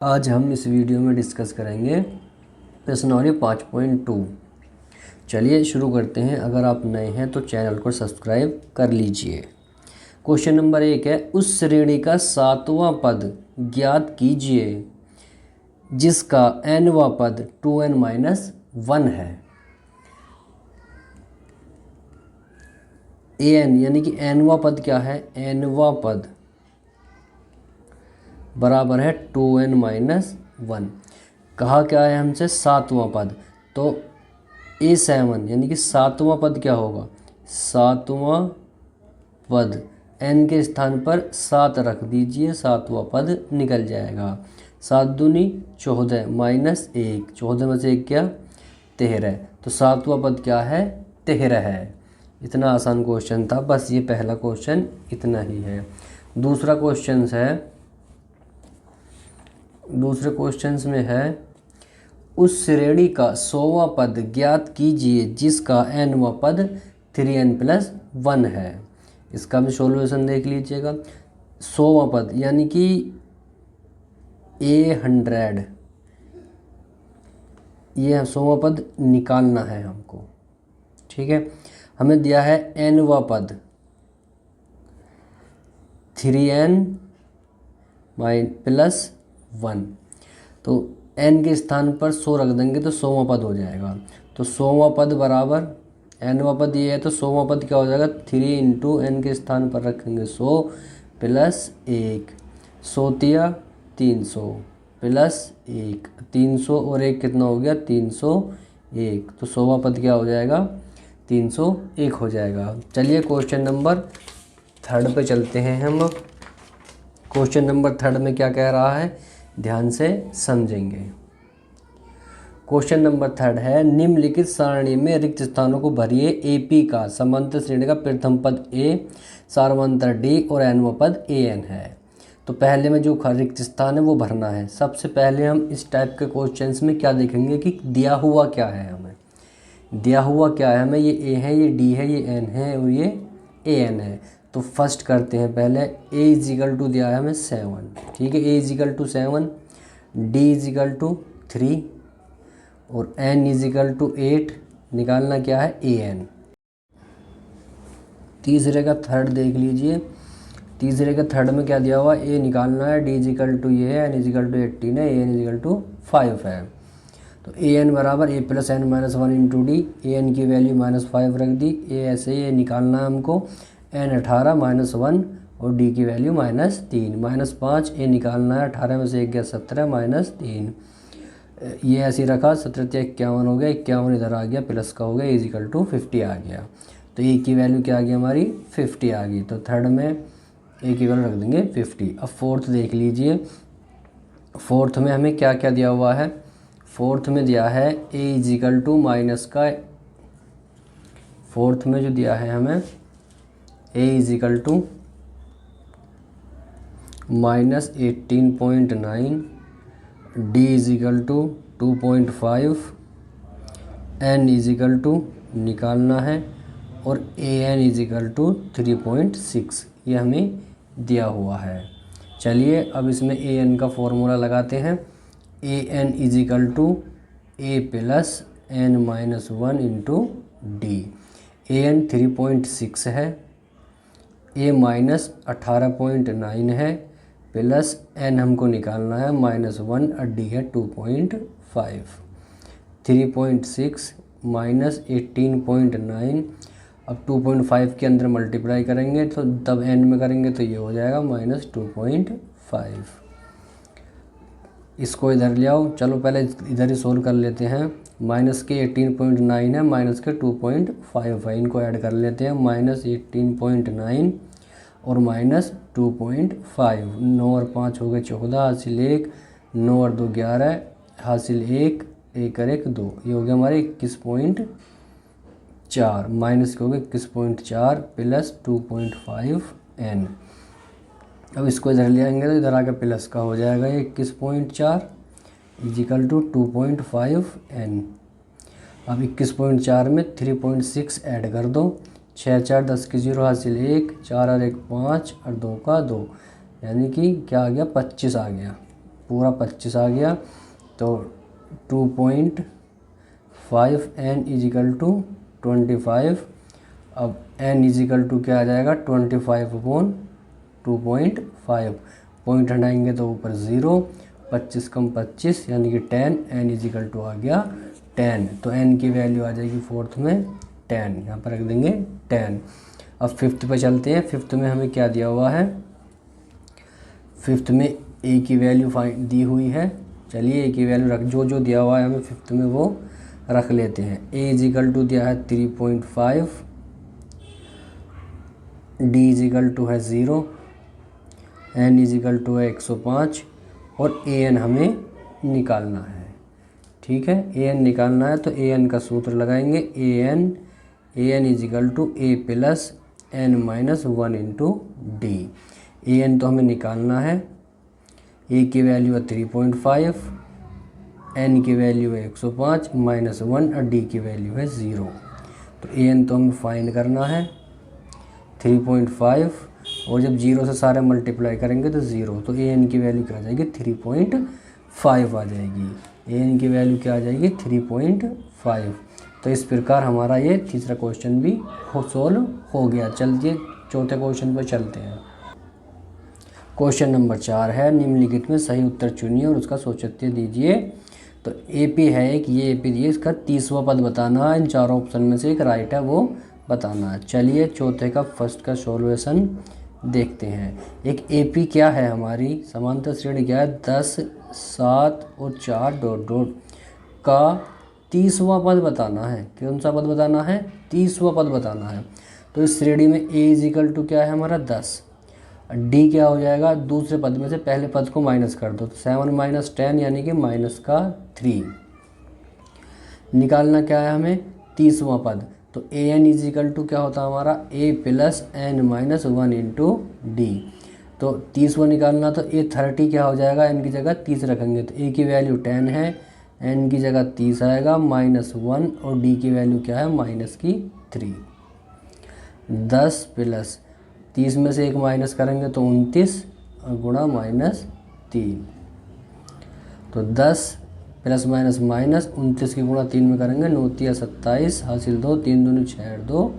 आज हम इस वीडियो में डिस्कस करेंगे प्रश्नावली 5.2। चलिए शुरू करते हैं। अगर आप नए हैं तो चैनल को सब्सक्राइब कर लीजिए। क्वेश्चन नंबर 1 है, उस श्रेणी का 7वां पद ज्ञात कीजिए जिसका nवां पद 2n-1 है। an यानी कि nवां पद क्या है? nवां पद बराबर है 2n-1। कहा क्या है हमसे? 7वां पद। तो A7 यानी कि 7वां पद क्या होगा? 7वां पद n के स्थान पर 7 रख दीजिए, 7वां पद निकल जाएगा। 7 दूनी 14 -1, 14 में से 1 क्या? 13। तो 7वां पद क्या है? 13 है। इतना आसान क्वेश्चन था, बस ये पहला क्वेश्चन इतना ही है। दूसरा क्वेश्चन है, दूसरे क्वेश्चंस में है, उस श्रेणी का 100वां पद ज्ञात कीजिए जिसका nवां पद 3n+1 है। इसका भी सॉल्यूशन देख लीजिएगा। 100वां पद यानी कि A100, ये 100वां पद निकालना है हमको। ठीक है, हमें दिया है nवां पद 3n+1, तो n के स्थान पर 100 रख देंगे तो 100वां पद हो जाएगा। तो 100वां पद बराबर nवां पद ये है, तो 100वां पद क्या हो जाएगा? 3 × n के स्थान पर रखेंगे 100 + 1, 100 तिया 300 + 1, 300 और 1 कितना हो गया? 301। तो 100वां पद क्या हो जाएगा? 301 हो जाएगा। चलिए क्वेश्चन नंबर 3 पे चलते हैं हम। क्वेश्चन नंबर 3 में क्या कह रहा है, ध्यान से समझेंगे। क्वेश्चन नंबर 3 है, निम्नलिखित सारणी में रिक्त स्थानों को भरिए। एपी का समांतर श्रेणी का प्रथम पद A, सार्वंतर D और nवां पद an है। तो पहले में जो रिक्त स्थान है वो भरना है। सबसे पहले हम इस टाइप के क्वेश्चंस में क्या देखेंगे कि दिया हुआ क्या है हमें। दिया हुआ क्या है हमें? ये A है, ये D है, ये n है और ये an है। तो फर्स्ट करते हैं पहले। A = दिया है हमें 7, ठीक है, A = 7, D = 3 और n = 8। निकालना क्या है? an। तीसरे का थर्ड देख लीजिए। तीसरे का थर्ड में क्या दिया हुआ? A निकालना है, D = ये है, n = 18 है, an = 5 है। तो an बराबर A + n-1 × D। an की वैल्यू -5 रख दी। A ऐसे ये निकालना है हमको, n 18 -1 और D की वैल्यू -3 -5। A निकालना है, 18 में से 1 गया 17 -3। ये ऐसे ही रखा, 17 × 51 हो गया, 51 इधर आ गया, प्लस का हो गया, A = 50 आ गया। तो A की वैल्यू क्या आ गई हमारी? 50 आ गई। तो थर्ड में A की वैल्यू रख देंगे 50। अब फोर्थ देख लीजिए। फोर्थ में हमें क्या क्या दिया हुआ है? फोर्थ में दिया है A = माइनस का, फोर्थ में जो दिया है हमें A = -18.9, D = 2.5, n निकालना है और an = 3.6, ये हमें दिया हुआ है। चलिए अब इसमें an का फॉर्मूला लगाते हैं। an = A + n-1 × D। an 3.6 है, A -18.9 है, प्लस n हमको निकालना है -1 और D है 2.5। 3.6 -18.9, अब 2.5 के अंदर मल्टीप्लाई करेंगे तो तब n में करेंगे तो ये हो जाएगा -2.5। इसको इधर ले आओ। चलो पहले इधर ही सोल्व कर लेते हैं। माइनस के 18.9 है, माइनस के 2.5 है, इनको ऐड कर लेते हैं। -18.9 और -2.5, 9 और 5 हो गए 14, हासिल 1, 9 और 2 11, हासिल 1, 1 और 1 2, ये हो गया हमारे 21.4, माइनस के हो गए 21.4 प्लस 2.5 n। अब इसको इधर ले आएंगे तो इधर आके प्लस का हो जाएगा 21.4 = 2.5 n। अब 21.4 में 3.6 ऐड कर दो। 6 4 10 की 0, हासिल 1, 4 और 1 5 और 2 का 2, यानी कि क्या आ गया? 25 आ गया। पूरा 25 आ गया, तो 2.5 n इजिकल टू 25। अब n इजिकल टू क्या आ जाएगा 25/2.5, पॉइंट हटाएंगे तो ऊपर 0, 25 कम 25 यानी कि 10, n इजिकल टू आ गया 10। तो n की वैल्यू आ जाएगी फोर्थ में 10, यहाँ पर रख देंगे 10। अब फिफ्थ पे चलते हैं। फिफ्थ में हमें क्या दिया हुआ है, फिफ्थ में a की वैल्यू दी हुई है। चलिए a की वैल्यू रख, जो दिया हुआ है हमें फिफ्थ में वो रख लेते हैं। a इजिकल टू दिया है 3.5, d इजिकल टू है 0, n इजिकल टू है 105 और an हमें निकालना है। ठीक है, an निकालना है तो an का सूत्र लगाएंगे, an equal to a plus n minus 1 into D. an तो हमें निकालना है, a की वैल्यू है 3.5, n की वैल्यू है 105 माइनस 1 और d की वैल्यू है 0। तो an तो हमें फाइंड करना है 3.5, और जब 0 से सारे मल्टीप्लाई करेंगे तो 0, तो an की वैल्यू क्या आ जाएगी 3.5 आ जाएगी। an की वैल्यू क्या आ जाएगी 3.5। तो इस प्रकार हमारा ये तीसरा क्वेश्चन भी सोल्व हो गया। चलिए चौथे क्वेश्चन पर चलते हैं। क्वेश्चन नंबर 4 है, निम्नलिखित में सही उत्तर चुनिए और उसका औचित्य दीजिए। तो AP है एक, ये AP दिए, इसका 30वां पद बताना है। इन चारों ऑप्शन में से एक राइट है वो बताना है। चलिए चौथे का फर्स्ट का सॉल्यूशन देखते हैं। एक AP क्या है हमारी समांतर श्रेणी क्या है 10, 7 और 4 डॉट डॉट का 30वां पद बताना है। कौन सा पद बताना है 30वां पद बताना है। तो इस श्रेणी में A इजिकल टू क्या है हमारा 10, डी क्या हो जाएगा दूसरे पद में से पहले पद को माइनस कर दो, तो 7 माइनस 10 यानी कि माइनस का 3। निकालना क्या है हमें 30वां पद, तो ए एन इजिकल टू क्या होता है हमारा a plus N minus 1 into D. तो 30वां निकालना, तो a 30 क्या हो जाएगा, n की जगह 30 रखेंगे तो a की वैल्यू 10 है, n की जगह 30 आएगा माइनस 1 और d की वैल्यू क्या है माइनस की 3। 10 प्लस 30 में से एक माइनस करेंगे तो 29 और गुणा माइनस 3। तो 10 प्लस माइनस माइनस 29 की गुणा 3 में करेंगे 9 3 27 हासिल 2 3 दूनी 6 2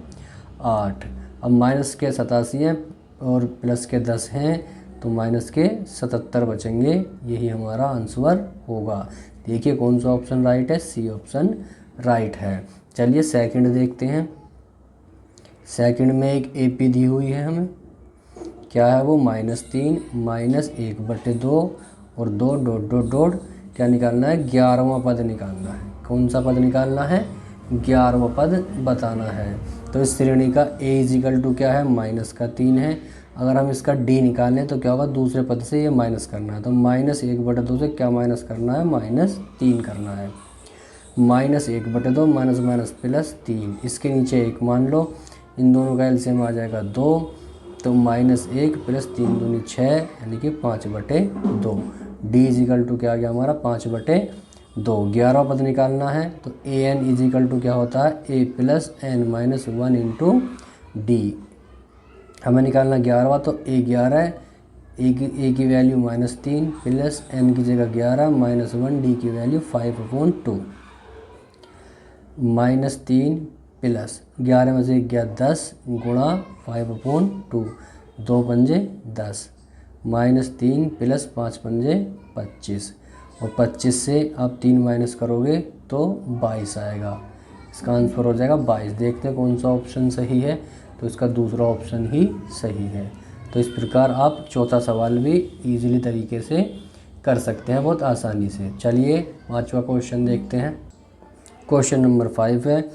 8। अब माइनस के 87 हैं और प्लस के 10 हैं तो माइनस के 77 बचेंगे। यही हमारा आंसर होगा। देखिए कौन सा ऑप्शन राइट है, सी ऑप्शन राइट है। चलिए सेकंड देखते हैं। सेकंड में एक AP दी हुई है हमें, क्या है वो -3 -1/2 और 2 डॉट डॉट डॉट क्या निकालना है 11वां पद निकालना है। कौन सा पद निकालना है 11वां पद बताना है। तो इस श्रेणी का A इजिकल टू क्या है -3 है। अगर हम इसका D निकालें तो क्या होगा दूसरे पद से ये माइनस करना है, तो -1/2 से क्या माइनस करना है -3 करना है। -1/2 माइनस माइनस प्लस 3, इसके नीचे 1 मान लो, इन दोनों का एलसीएम आ जाएगा 2, तो -1 प्लस 3 दूनी 6 यानी कि 5/2। डी इजिकल टू क्या आ गया हमारा 5/2। 11वां पद निकालना है तो ए एन इजिकल टू क्या होता है a plus N minus 1 into D. हमें निकालना 11वां, तो a 11 है, a की वैल्यू -3 प्लस n की जगह 11 माइनस 1 d की वैल्यू 5/2 -3 प्लस 11 में से 1 गया 10 गुणा 5/2, 2 पंजे 10 -3 प्लस 5 पंजे 25 और 25 से आप 3 माइनस करोगे तो 22 आएगा। इसका आंसर हो जाएगा 22। देखते हैं कौन सा ऑप्शन सही है, तो इसका दूसरा ऑप्शन ही सही है। तो इस प्रकार आप चौथा सवाल भी इजीली तरीके से कर सकते हैं, बहुत आसानी से। चलिए पांचवा क्वेश्चन देखते हैं। क्वेश्चन नंबर 5 है,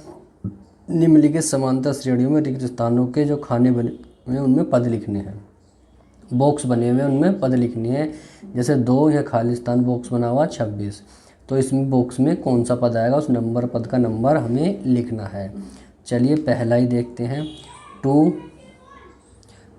निम्नलिखित समांतर श्रेणियों में रिक्त स्थानों के जो खाने बने हुए उनमें पद लिखने हैं। बॉक्स बने हुए हैं उनमें पद लिखनी है। जैसे 2 या खाली स्थान बॉक्स बना हुआ 26, तो इसमें बॉक्स में कौन सा पद आएगा उस नंबर पद का नंबर हमें लिखना है। चलिए पहला ही देखते हैं 2,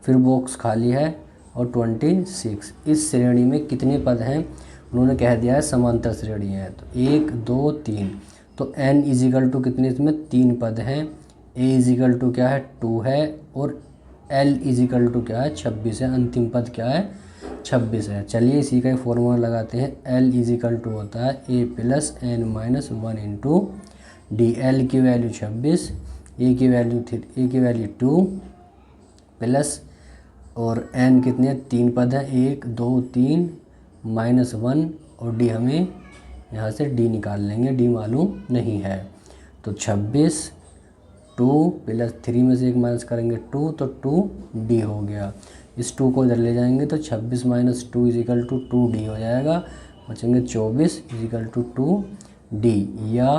फिर बॉक्स खाली है और 26। इस श्रेणी में कितने पद हैं उन्होंने कह दिया है समांतर श्रेणी है, तो 1 2 3। तो n इजिकल टू कितने इसमें 3 पद हैं, a इजिकल टू क्या है 2 है और l इजिकल टू क्या है 26 है। अंतिम पद क्या है 26 है। चलिए इसी का एक फॉर्मूला लगाते हैं। L इजिकल टू होता है A plus n minus 1 into D. L की वैल्यू 26, ए की वैल्यू 2 प्लस और n कितने 3 पद है 1 2 3 माइनस 1 और डी हमें यहाँ से डी निकाल लेंगे, डी मालूम नहीं है। तो 26 2 प्लस 3 में से 1 माइनस करेंगे 2 तो 2 डी हो गया। इस 2 को इधर ले जाएंगे तो 26 माइनस 2 इजिकल टू 2 डी हो जाएगा। बचेंगे 24 इजिकल टू 2 डी या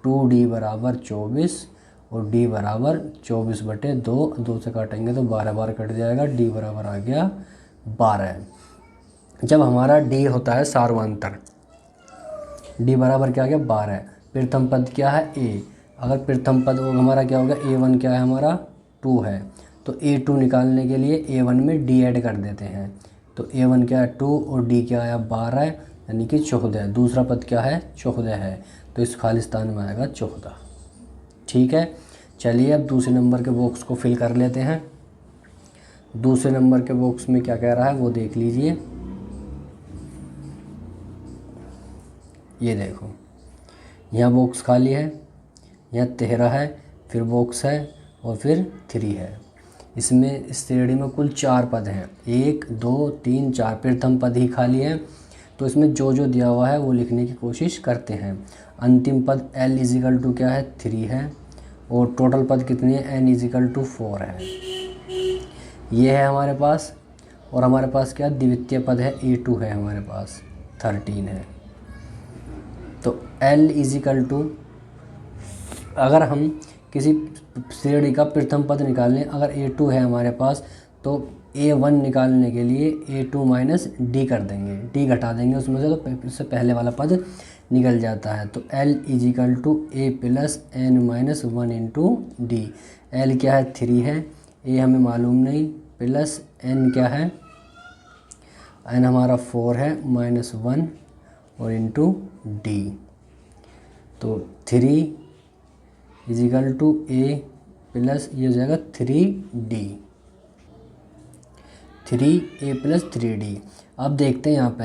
2 डी बराबर 24 और डी बराबर 24 बटे 2, 2 से काटेंगे तो 12 बार कट जाएगा। डी बराबर आ गया 12। जब हमारा डी होता है सार्वंतर, डी बराबर क्या आ गया 12। प्रथम पद क्या है ए, अगर प्रथम पद हमारा क्या होगा A1 क्या है हमारा 2 है, तो A2 निकालने के लिए A1 में D ऐड कर देते हैं। तो A1 क्या है 2 और D क्या आया 12 यानी कि 14। दूसरा पद क्या है 14 है, तो इस खाली स्थान में आएगा 14। ठीक है, चलिए अब दूसरे नंबर के बॉक्स को फिल कर लेते हैं। दूसरे नंबर के बॉक्स में क्या कह रहा है वो देख लीजिए। ये देखो यहाँ बॉक्स खाली है, यहाँ 13 है, फिर बॉक्स है और फिर 3 है। इसमें इस श्रेणी में कुल 4 पद हैं, 1 2 3 4। प्रथम पद ही खाली है, तो इसमें जो जो दिया हुआ है वो लिखने की कोशिश करते हैं। अंतिम पद L इजिकल टू क्या है 3 है और टोटल पद कितनी है N इजिकल टू 4 है। ये है हमारे पास। और हमारे पास क्या द्वितीय पद है A2 है, हमारे पास 13 है। तो L इजिकल टू, अगर हम किसी श्रेणी का प्रथम पद निकालें, अगर A2 है हमारे पास तो A1 निकालने के लिए A2 माइनस D कर देंगे, D घटा देंगे उसमें से, तो इससे पहले वाला पद निकल जाता है। तो L equal to A plus n minus 1 into D. L क्या है 3 है, A हमें मालूम नहीं, प्लस n क्या है n हमारा 4 है माइनस 1 और इंटू डी। तो 3 इजिकल टू A प्लस ये हो जाएगा 3D, 3A प्लस 3D। अब देखते हैं यहाँ पे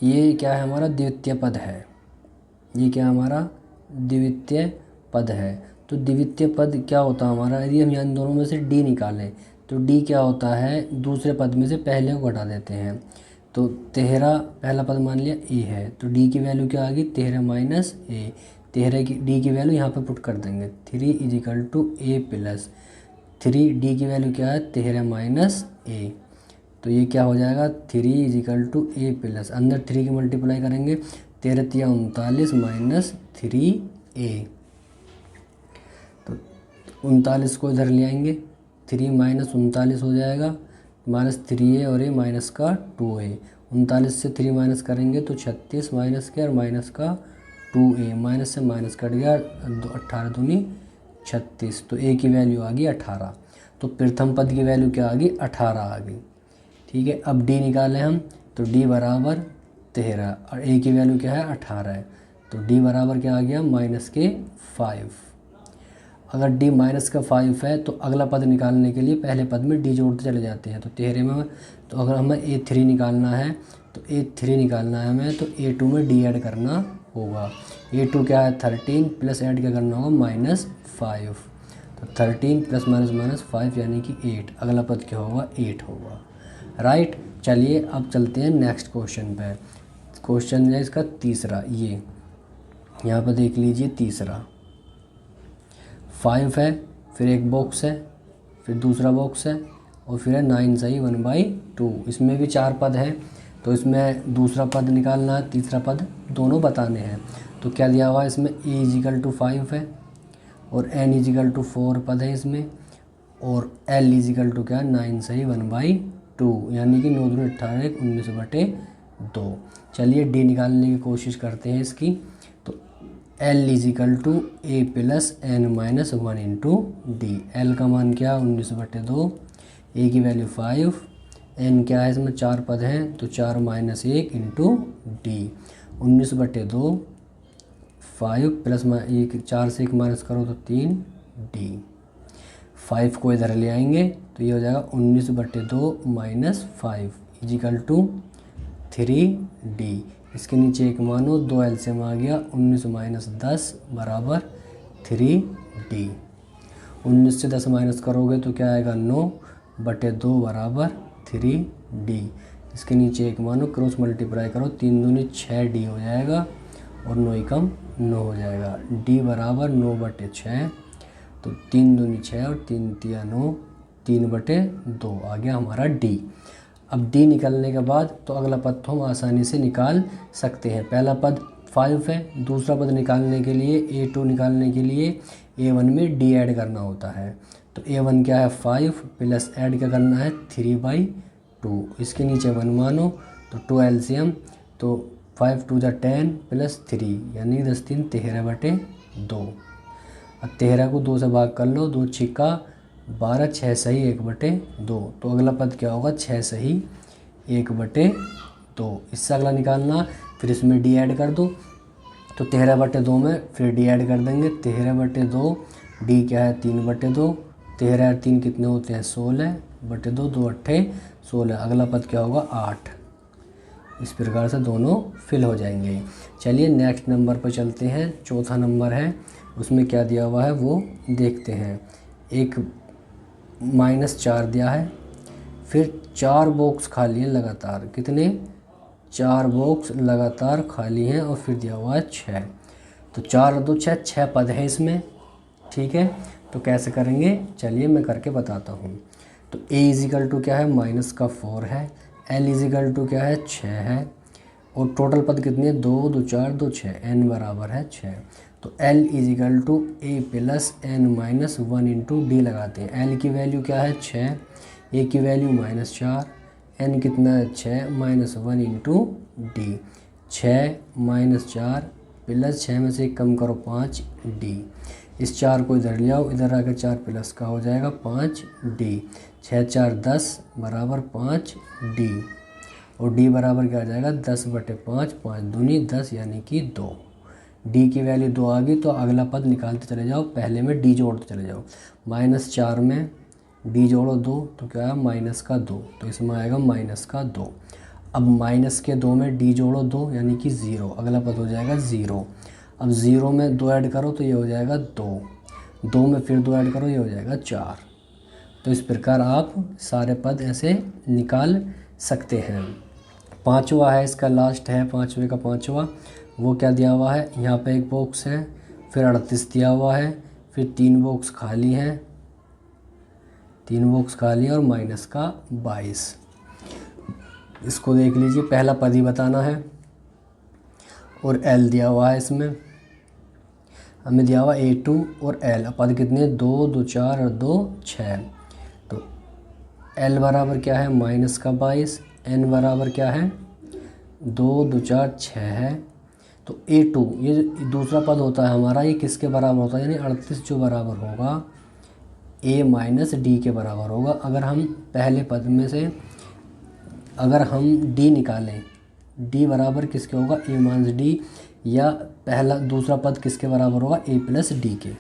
ये क्या है हमारा द्वितीय पद है, ये क्या हमारा द्वितीय पद है। तो द्वितीय पद क्या होता है हमारा, यदि हम यहाँ दोनों में से D निकालें तो D क्या होता है दूसरे पद में से पहले को घटा देते हैं। तो 13 पहला पद मान लिया A है, तो D की वैल्यू क्या आ गई 13 माइनस A। 13 की D की वैल्यू यहाँ पे पुट कर देंगे, 3 equal to A plus 3 D की वैल्यू क्या है 13 माइनस A। तो ये क्या हो जाएगा 3 इजिकल टू A प्लस, अंदर 3 की मल्टीप्लाई करेंगे 13 तिया 39 माइनस 3A। तो 39 को इधर ले आएंगे, 3 माइनस 39 हो जाएगा, माइनस 3A और A माइनस का 2A। 39 से 3 माइनस करेंगे तो 36 माइनस के और माइनस का 2A, माइनस से माइनस कट गया, 18 दूनी 36। तो A की वैल्यू आ गई 18। तो प्रथम पद की वैल्यू क्या आ गई 18 आ गई। ठीक है, अब D निकालें हम तो D बराबर 13 और A की वैल्यू क्या है 18 है। तो D बराबर क्या आ गया माइनस के 5। अगर D माइनस का 5 है तो अगला पद निकालने के लिए पहले पद में D जोड़ते चले जाते हैं। तो 13 में, तो अगर हमें A3 निकालना है तो A3 निकालना है हमें, तो A2 में D ऐड करना होगा। A2 क्या है 13 प्लस ऐड क्या करना होगा माइनस 5। तो 13 प्लस माइनस माइनस 5 यानी कि 8। अगला पद क्या होगा 8 होगा। राइट, चलिए अब चलते हैं नेक्स्ट क्वेश्चन पे। क्वेश्चन है इसका तीसरा, ये यहाँ पर देख लीजिए तीसरा 5 है, फिर एक बॉक्स है, फिर दूसरा बॉक्स है और फिर है 9 सही 1/2। इसमें भी 4 पद हैं, तो इसमें दूसरा पद निकालना है, तीसरा पद दोनों बताने हैं। तो क्या दिया हुआ है इसमें A इजिकल टू 5 है और N इजिकल टू 4 पद है इसमें, और L इजिकल टू क्या है 9 सही 1/2 यानी कि 9 दूनी 18 19/2। चलिए D निकालने की कोशिश करते हैं इसकी। तो L equal to A plus n minus 1 into D. L का मान क्या 19/2, A की वैल्यू 5, N क्या है इसमें 4 पद हैं तो 4 माइनस 1 इंटू डी। 19/2 5 प्लस 1, 4 से 1 माइनस करो तो 3D। 5 को इधर ले आएंगे तो ये हो जाएगा 19/2 माइनस 5 इजिकल टू 3D। इसके नीचे एक मानो 2 एलसीएम आ गया, 19 माइनस 10 बराबर 3D। 19 से 10 माइनस करोगे तो क्या आएगा 9/2 बराबर 3D। इसके नीचे एक मानो क्रॉस मल्टीप्लाई करो, 3 दूनी 6D हो जाएगा और 9 एकम 9 हो जाएगा। D बराबर 9/6, तो 3 दूनी 6 और 3 तिया 9, 3/2 आ गया हमारा D। अब D निकलने के बाद तो अगला पद तो हम आसानी से निकाल सकते हैं। पहला पद 5 है, दूसरा पद निकालने के लिए A2 निकालने के लिए A1 में D ऐड करना होता है। तो A1 क्या है 5 प्लस ऐड क्या करना है 3/2। इसके नीचे 1 मानो तो 2 एलसीएम, तो 5 2 10 प्लस 3 यानी 10 3 13/2। अब 13 को 2 से भाग कर लो, 2 छिक्का 12, 6 सही 1/2। तो अगला पद क्या होगा 6 सही 1/2। इससे अगला निकालना, फिर इसमें D ऐड कर दो, तो 13/2 में फिर D ऐड कर देंगे, 13/2। D क्या है 3/2, 13 और 3 कितने होते हैं 16/2, 2 8 16। अगला पद क्या होगा 8। इस प्रकार से दोनों फिल हो जाएंगे। चलिए नेक्स्ट नंबर पर चलते हैं। चौथा नंबर है, उसमें क्या दिया हुआ है वो देखते हैं। एक -4 दिया है, फिर 4 बॉक्स खाली हैं लगातार। कितने 4 बॉक्स लगातार खाली हैं और फिर दिया हुआ है 6। तो 4 और 2 6, 6 पद हैं इसमें। ठीक है, तो कैसे करेंगे चलिए मैं करके बताता हूँ। तो A इजिकल टू क्या है -4 है, L इजिकल टू क्या है 6 है, और टोटल पद कितने 2 2 4 2 6, n बराबर है 6। तो L equal to A plus n minus 1 into D लगाते हैं। L की वैल्यू क्या है 6, A की वैल्यू -4, n कितना है 6 माइनस 1 इंटू D। 6 - 4 प्लस 6 में से कम करो 5D। इस 4 को इधर ले आओ, इधर आकर 4 प्लस का हो जाएगा 5D। 6 4 10 बराबर 5D, और D बराबर क्या आ जाएगा 10/5, 5 दूनी 10 यानी कि 2। D की वैल्यू 2 आ गई, तो अगला पद निकालते चले जाओ, पहले में D जोड़ते चले जाओ। -4 में D जोड़ो 2 तो क्या है -2, तो इसमें आएगा -2। अब -2 में D जोड़ो 2 यानी कि 0, अगला पद हो जाएगा 0। अब 0 में 2 ऐड करो तो ये हो जाएगा 2, 2 में फिर 2 ऐड करो ये हो जाएगा 4। तो इस प्रकार आप सारे पद ऐसे निकाल सकते हैं। पांचवा है इसका, लास्ट है पांचवे का पांचवा। वो क्या दिया हुआ है, यहाँ पे एक बॉक्स है, फिर 38 दिया हुआ है, फिर 3 बॉक्स खाली हैं, 3 बॉक्स खाली और माइनस का 22। इसको देख लीजिए, पहला पद ही बताना है और L दिया हुआ है। इसमें हमें दिया हुआ A2 और L, पद कितने 2 2 4 और 2 6। तो L बराबर क्या है -22, N बराबर क्या है 2 2 4 6 है। तो A2 ये दूसरा पद होता है हमारा, ये किसके बराबर होता है, यानी 38 जो बराबर होगा A माइनस D के बराबर होगा। अगर हम पहले पद में से अगर हम D निकालें, D बराबर किसके होगा A माइनस D, या दूसरा पद किसके बराबर होगा A प्लस D के।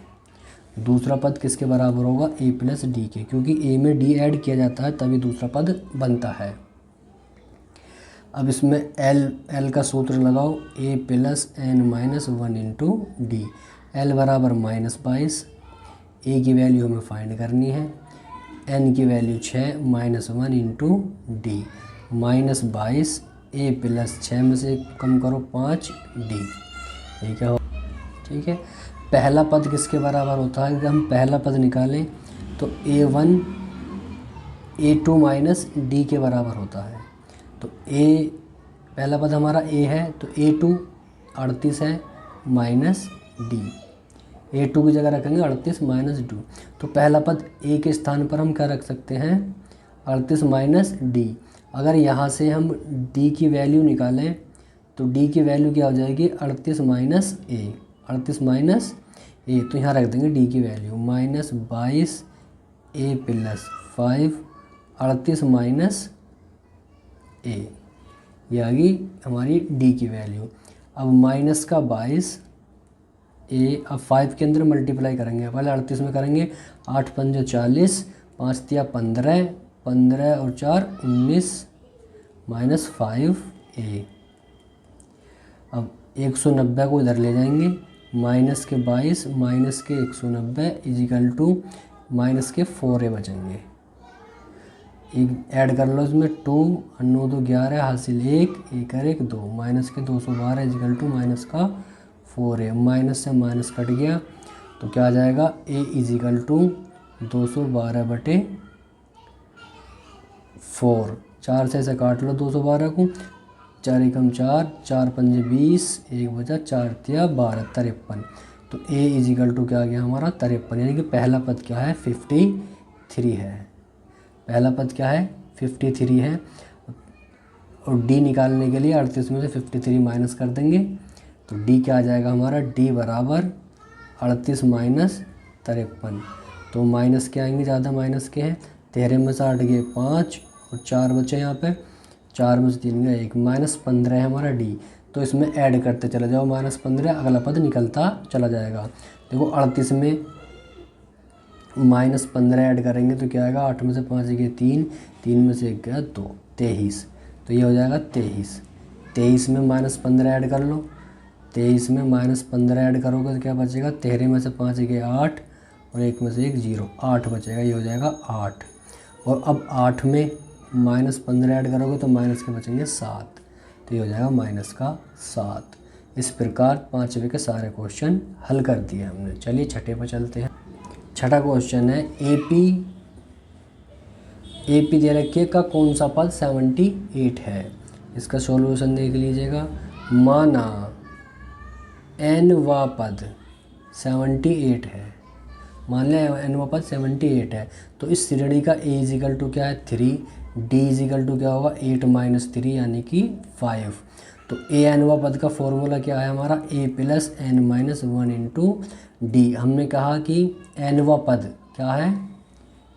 दूसरा पद किसके बराबर होगा A प्लस D के, क्योंकि A में D ऐड किया जाता है तभी दूसरा पद बनता है। अब इसमें L का सूत्र लगाओ, A plus n minus 1 into D। L बराबर -22, A की वैल्यू हमें फाइंड करनी है, n की value 6 minus 1 into D। -22 A plus 6 में से कम करो 5D। ठीक है, ठीक है। पहला पद किसके बराबर होता है, अगर हम पहला पद निकालें तो A1 A2 माइनस D के बराबर होता है। तो पहला पद हमारा A है, तो A2 38 है माइनस D। A2 की जगह रखेंगे 38 माइनस D। तो पहला पद A के स्थान पर हम क्या रख सकते हैं 38 माइनस D। अगर यहाँ से हम D की वैल्यू निकालें तो D की वैल्यू क्या हो जाएगी 38 माइनस A, 38 माइनस A। तो यहाँ रख देंगे D की value -22 A plus 5, 38 minus A, ये आ गई हमारी D की वैल्यू। अब माइनस का 22 A, अब 5 के अंदर मल्टीप्लाई करेंगे, पहले 38 में करेंगे, 8 पंजे 40, 5 तिया 15, 15 और 4 19, माइनस 5a। अब 190 को इधर ले जाएंगे, माइनस के 22 माइनस के 190 इजिकल टू माइनस के 4a बचेंगे। एक ऐड कर लो इसमें 2 और 9 2 11 हासिल 1 1 और 1 2 माइनस के 212 इजिकल टू माइनस का 4a। माइनस से माइनस कट गया तो क्या आ जाएगा a इजिकल टू 212/4। 4 से ऐसे काट लो 212 को, 4 एकम 4 4 पंजे 20 1 बचा 4 तिया 12 53। तो a इजिकल टू क्या आ गया हमारा 53, यानी कि पहला पद क्या है 53 है। पहला पद क्या है 53 है। और d निकालने के लिए 38 में से 53 माइनस कर देंगे तो d क्या आ जाएगा हमारा d बराबर 38 माइनस 53। तो माइनस के आएंगे, ज़्यादा माइनस के हैं, 13 में से 8 गए 5 और 4 बचे यहाँ पे, 4 में से 3 गए 1, माइनस 15 है हमारा d। तो इसमें ऐड करते चले जाओ माइनस 15, अगला पद निकलता चला जाएगा। देखो 38 में माइनस 15 ऐड करेंगे तो क्या आएगा, 8 में से 5 गए 3, 3 में से 1 गया 2, 23। तो ये हो जाएगा 23। 23 में माइनस 15 ऐड कर लो, 23 में माइनस 15 ऐड करोगे तो क्या बचेगा, 13 में से 5 गए 8 और 1 में से 1 0, 8 बचेगा, ये हो जाएगा 8। और अब 8 में माइनस 15 ऐड करोगे तो माइनस के बचेंगे 7, तो ये हो जाएगा माइनस का 7। इस प्रकार 5वें के सारे क्वेश्चन हल कर दिए हमने। चलिए छठे पर चलते हैं। छठा क्वेश्चन है एपी दे रखिए का कौन सा पद 78 है। इसका सॉल्यूशन देख लीजिएगा। माना n-वा पद 78 है, मान लिया n-वा पद 78 है, तो इस श्रेणी का a इजिकल टू क्या है 3, d इजिकल टू क्या होगा 8 माइनस 3 यानी कि 5। तो a n-वा पद का फॉर्मूला क्या है हमारा a plus n minus 1 into D. हमने कहा कि n-वा पद क्या है,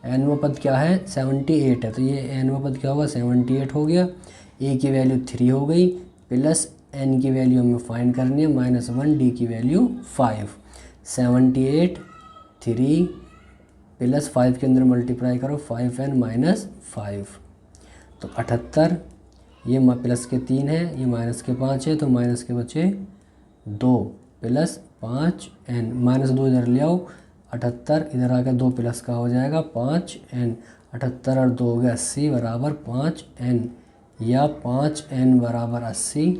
n-वा पद क्या है 78 है, तो ये n-वा पद क्या होगा 78 हो गया। a की वैल्यू 3 हो गई, प्लस n की वैल्यू हमें फाइंड करनी है माइनस 1, d की वैल्यू 5। 78 3 प्लस 5 के अंदर मल्टीप्लाई करो 5n माइनस 5, तो 78। ये प्लस के 3 है, ये माइनस के 5 है, तो माइनस के बचे 2 प्लस 5n, माइनस 2 इधर ले आओ 78, इधर आकर 2 प्लस का हो जाएगा 5n, 78 और 2 हो गया 80 बराबर 5n, या 5n बराबर 80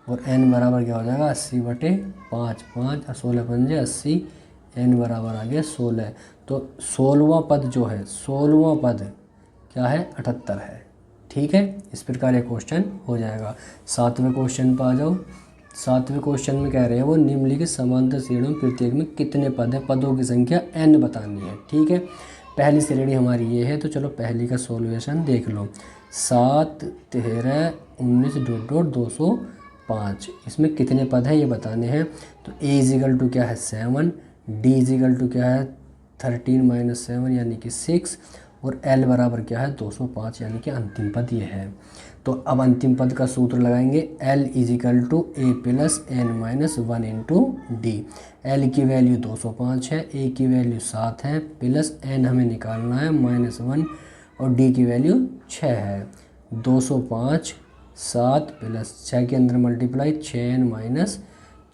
और n बराबर क्या हो जाएगा 80/5, 5 और 16 पंजे 80, n बराबर आ गया 16। तो 16वां पद जो है 16वां पद क्या है 78 है। ठीक है, इस प्रकार ये क्वेश्चन हो जाएगा। 7वें क्वेश्चन पर आ जाओ। 7वें क्वेश्चन में कह रहे हैं वो निम्नलिखित समांतर श्रेणियों में प्रत्येक में कितने पद है, पदों की संख्या n बतानी है। ठीक है, पहली श्रेणी हमारी ये है, तो चलो पहली का सॉल्यूशन देख लो। 7 13 19 205, इसमें कितने पद हैं ये बताने हैं। तो a इजिकल टू क्या है 7, d इजिकल टू क्या है 13 माइनस 7 यानी कि 6, और l बराबर क्या है 205 यानी कि अंतिम पद ये है। तो अब अंतिम पद का सूत्र लगाएंगे, l equal to a plus n minus 1 into D. l की वैल्यू 205 है, a की वैल्यू 7 है, प्लस n हमें निकालना है माइनस 1 और d की वैल्यू 6 है। 205 7 प्लस 6 के अंदर मल्टीप्लाई 6n माइनस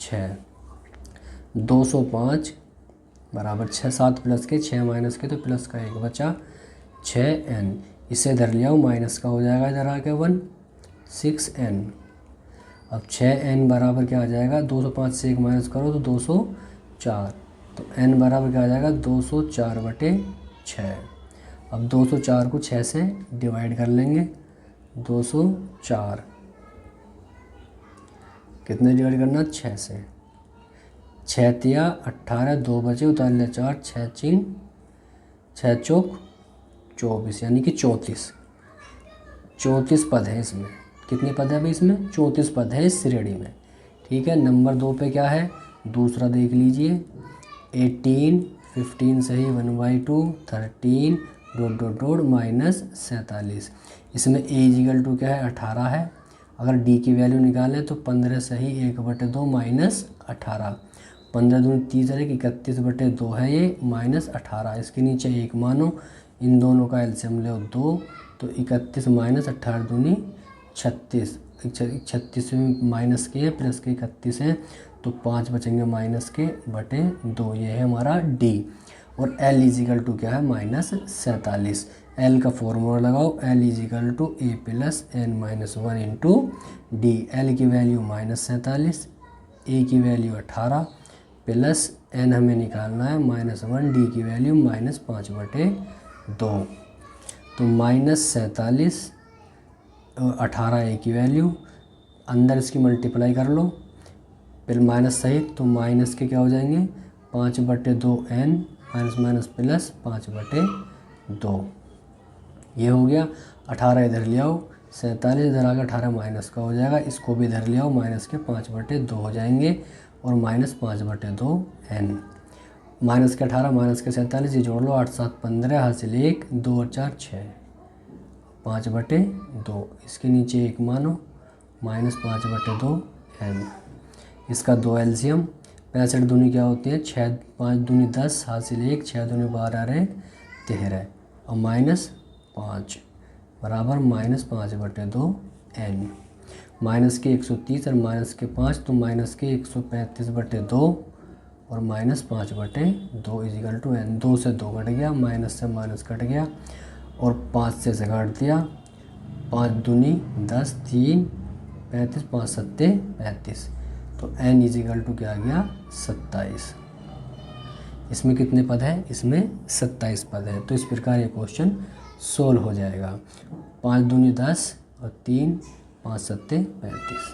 6, 205 बराबर 6, 7 प्लस के 6 माइनस के तो प्लस का 1 बचा 6n, इसे इधर ले आओ माइनस का हो जाएगा इधर आके 1 6n। अब 6n बराबर क्या आ जाएगा 205 से 1 माइनस करो तो 204, तो n बराबर क्या आ जाएगा 204/6। अब 204 को 6 से डिवाइड कर लेंगे, 204 कितने डिवाइड करना 6 से, 6 तिया 18, 2 बचे उतार ले 4, 6 चौक 24 यानी कि 34 पद है इसमें। कितने पद है भाई इसमें 34 पद है इस श्रेणी में। ठीक है, नंबर 2 पे क्या है, दूसरा देख लीजिए 18 15 सही 1/2 13 ... माइनस 47। इसमें a इजिकल टू क्या है 18 है, अगर d की वैल्यू निकालें तो 15 सही 1/2 माइनस 18, 15 दूनी 30 है 31/2 है ये माइनस 18। इसके नीचे 1 मानो, इन दोनों का एलसीएम ले 2, तो 31 माइनस 18 दूनी 36, 36 में माइनस के है प्लस के 31 है, तो 5 बचेंगे माइनस के बटे 2, ये है हमारा डी। और L इजिकल टू क्या है -47। L का फॉर्मूला लगाओ, L equal to A plus N minus 1 into D. L की वैल्यू -47, ए की वैल्यू 18 प्लस एन हमें निकालना है -1, डी की वैल्यू -5 बटे 2। तो -47 और 18 ए की वैल्यू, अंदर इसकी मल्टीप्लाई कर लो, फिर माइनस सहित, तो माइनस के क्या हो जाएंगे 5 बटे 2 एन माइनस माइनस प्लस 5 बटे 2, ये हो गया। 18 इधर ले आओ, 47 इधर आगे 18 माइनस का हो जाएगा, इसको भी इधर ले आओ, माइनस के 5 बटे 2 हो जाएंगे और -5 बटे 2 एन। माइनस के 18 माइनस के 47 ये जोड़ लो, 8 7 15 हासिल 1, 2 और 4 6, 5 बटे 2, इसके नीचे 1 मानो, -5 बटे 2 एन। इसका 2 एलसीएम, 65 दूनी क्या होती है 6, 5 दूनी 10 हासिल 1, 6 दूनी 12 रहे 13 और -5 बराबर -5 बटे 2 एन। माइनस के 130 और माइनस के 5, तो माइनस के 135 बटे 2 और -5 बटे 2 इजिकल टू एन। 2 से 2 कट गया, माइनस से माइनस कट गया और 5 से घट दिया, 5 दूनी 10, 3 35, 5 सत्ते 35, तो एन इजिकल टू क्या आ गया 27। इसमें कितने पद हैं, इसमें 27 पद है। तो इस प्रकार ये क्वेश्चन सोल्व हो जाएगा। 5 दूनी 10 और 3 5 सत्ते 35।